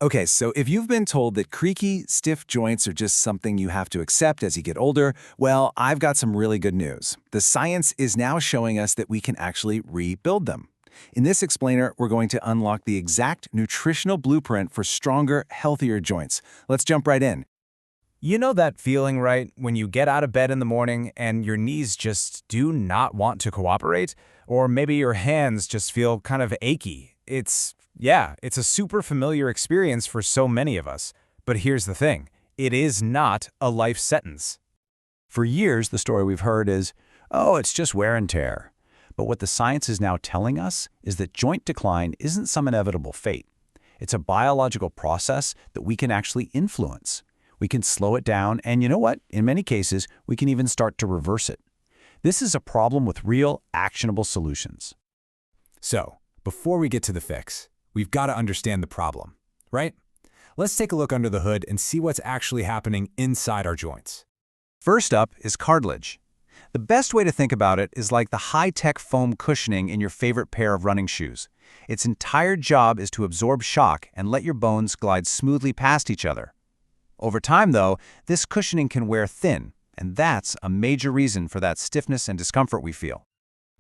Okay, so if you've been told that creaky, stiff joints are just something you have to accept as you get older, well, I've got some really good news. The science is now showing us that we can actually rebuild them. In this explainer, we're going to unlock the exact nutritional blueprint for stronger, healthier joints. Let's jump right in. You know that feeling, right, when you get out of bed in the morning and your knees just do not want to cooperate? Or maybe your hands just feel kind of achy. It's a super familiar experience for so many of us. But here's the thing, it is not a life sentence. For years, the story we've heard is, oh, it's just wear and tear. But what the science is now telling us is that joint decline isn't some inevitable fate. It's a biological process that we can actually influence. We can slow it down, and you know what? In many cases, we can even start to reverse it. This is a problem with real, actionable solutions. So, before we get to the fix, we've got to understand the problem, right? Let's take a look under the hood and see what's actually happening inside our joints. First up is cartilage. The best way to think about it is like the high-tech foam cushioning in your favorite pair of running shoes. Its entire job is to absorb shock and let your bones glide smoothly past each other. Over time, though, this cushioning can wear thin, and that's a major reason for that stiffness and discomfort we feel.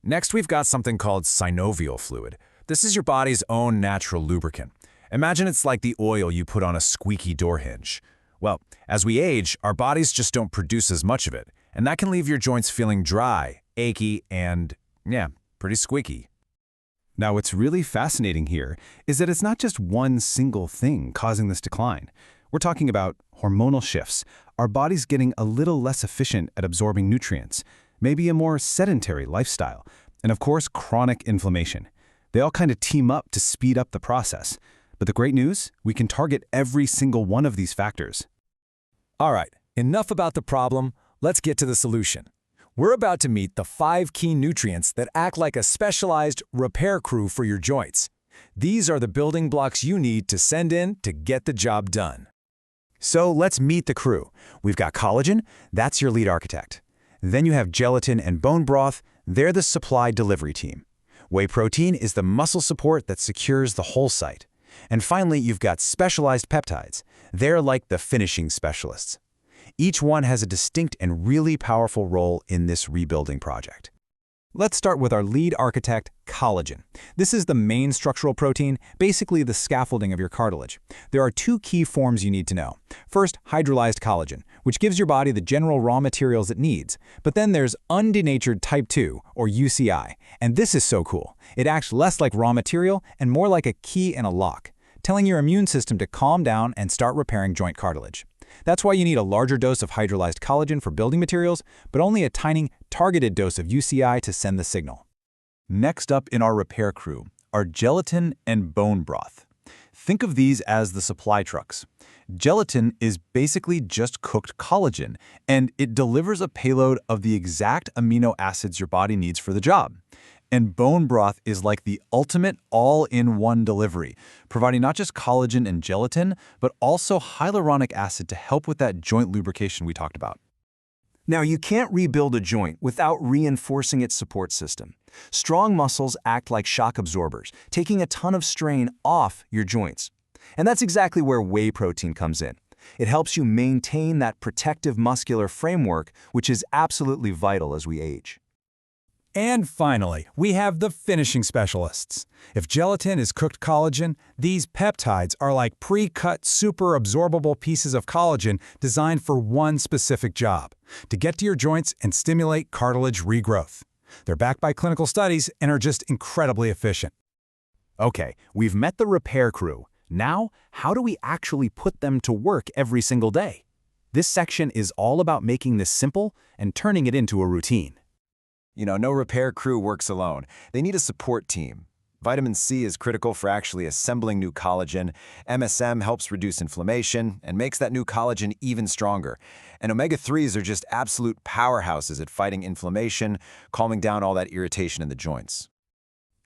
Next, we've got something called synovial fluid. This is your body's own natural lubricant. Imagine it's like the oil you put on a squeaky door hinge. Well, as we age, our bodies just don't produce as much of it, and that can leave your joints feeling dry, achy, and, pretty squeaky. Now, what's really fascinating here is that it's not just one single thing causing this decline. We're talking about hormonal shifts, our bodies getting a little less efficient at absorbing nutrients, maybe a more sedentary lifestyle, and of course, chronic inflammation. They all kind of team up to speed up the process. But the great news, we can target every single one of these factors. All right, enough about the problem. Let's get to the solution. We're about to meet the 5 key nutrients that act like a specialized repair crew for your joints. These are the building blocks you need to send in to get the job done. So let's meet the crew. We've got collagen, that's your lead architect. Then you have gelatin and bone broth, they're the supply delivery team. Whey protein is the muscle support that secures the whole site. And finally, you've got specialized peptides. They're like the finishing specialists. Each one has a distinct and really powerful role in this rebuilding project. Let's start with our lead architect, collagen. This is the main structural protein, basically the scaffolding of your cartilage. There are 2 key forms you need to know. First, hydrolyzed collagen, which gives your body the general raw materials it needs. But then there's undenatured type 2, or UCI, and this is so cool. It acts less like raw material and more like a key in a lock, telling your immune system to calm down and start repairing joint cartilage. That's why you need a larger dose of hydrolyzed collagen for building materials, but only a tiny, targeted dose of UCI to send the signal. Next up in our repair crew are gelatin and bone broth. Think of these as the supply trucks. Gelatin is basically just cooked collagen, and it delivers a payload of the exact amino acids your body needs for the job. And bone broth is like the ultimate all-in-one delivery, providing not just collagen and gelatin, but also hyaluronic acid to help with that joint lubrication we talked about. Now, you can't rebuild a joint without reinforcing its support system. Strong muscles act like shock absorbers, taking a ton of strain off your joints. And that's exactly where whey protein comes in. It helps you maintain that protective muscular framework, which is absolutely vital as we age. And finally, we have the finishing specialists. If gelatin is cooked collagen, these peptides are like pre-cut super absorbable pieces of collagen designed for one specific job, to get to your joints and stimulate cartilage regrowth. They're backed by clinical studies and are just incredibly efficient. Okay, we've met the repair crew. Now, how do we actually put them to work every single day? This section is all about making this simple and turning it into a routine. No repair crew works alone. They need a support team. Vitamin C is critical for actually assembling new collagen. MSM helps reduce inflammation and makes that new collagen even stronger. And omega-3s are just absolute powerhouses at fighting inflammation, calming down all that irritation in the joints.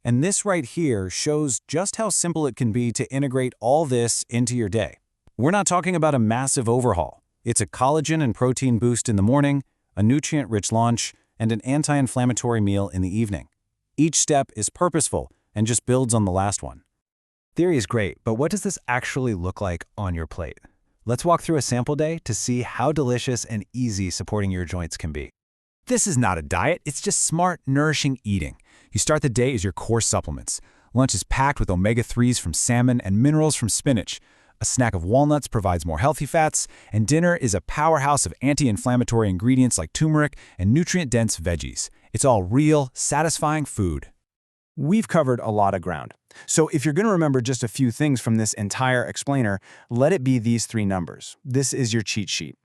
And this right here shows just how simple it can be to integrate all this into your day. We're not talking about a massive overhaul. It's a collagen and protein boost in the morning, a nutrient-rich lunch, and an anti-inflammatory meal in the evening. Each step is purposeful and just builds on the last one. Theory is great, but what does this actually look like on your plate? Let's walk through a sample day to see how delicious and easy supporting your joints can be. This is not a diet, it's just smart, nourishing eating. You start the day as your core supplements. Lunch is packed with omega-3s from salmon and minerals from spinach. A snack of walnuts provides more healthy fats, and dinner is a powerhouse of anti-inflammatory ingredients like turmeric and nutrient-dense veggies. It's all real, satisfying food. We've covered a lot of ground. So if you're going to remember just a few things from this entire explainer, let it be these 3 numbers. This is your cheat sheet.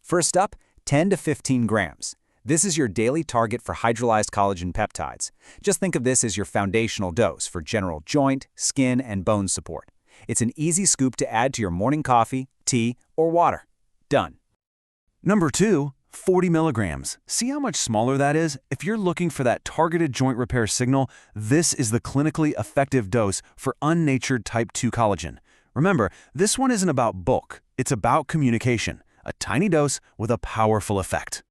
First up, 10 to 15 grams. This is your daily target for hydrolyzed collagen peptides. Just think of this as your foundational dose for general joint, skin, and bone support. It's an easy scoop to add to your morning coffee, tea, or water. Done. Number 2, 40 milligrams. See how much smaller that is? If you're looking for that targeted joint repair signal, this is the clinically effective dose for unnatured type 2 collagen. Remember, this one isn't about bulk, it's about communication. A tiny dose with a powerful effect.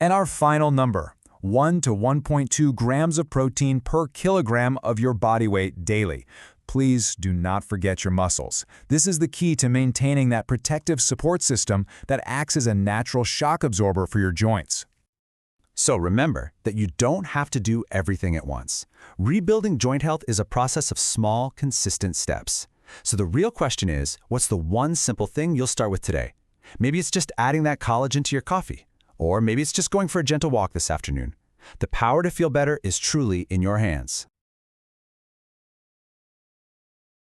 And our final number, 1 to 1.2 grams of protein per kilogram of your body weight daily. Please do not forget your muscles. This is the key to maintaining that protective support system that acts as a natural shock absorber for your joints. So remember that you don't have to do everything at once. Rebuilding joint health is a process of small, consistent steps. So the real question is, what's the one simple thing you'll start with today? Maybe it's just adding that collagen to your coffee. Or maybe it's just going for a gentle walk this afternoon. The power to feel better is truly in your hands.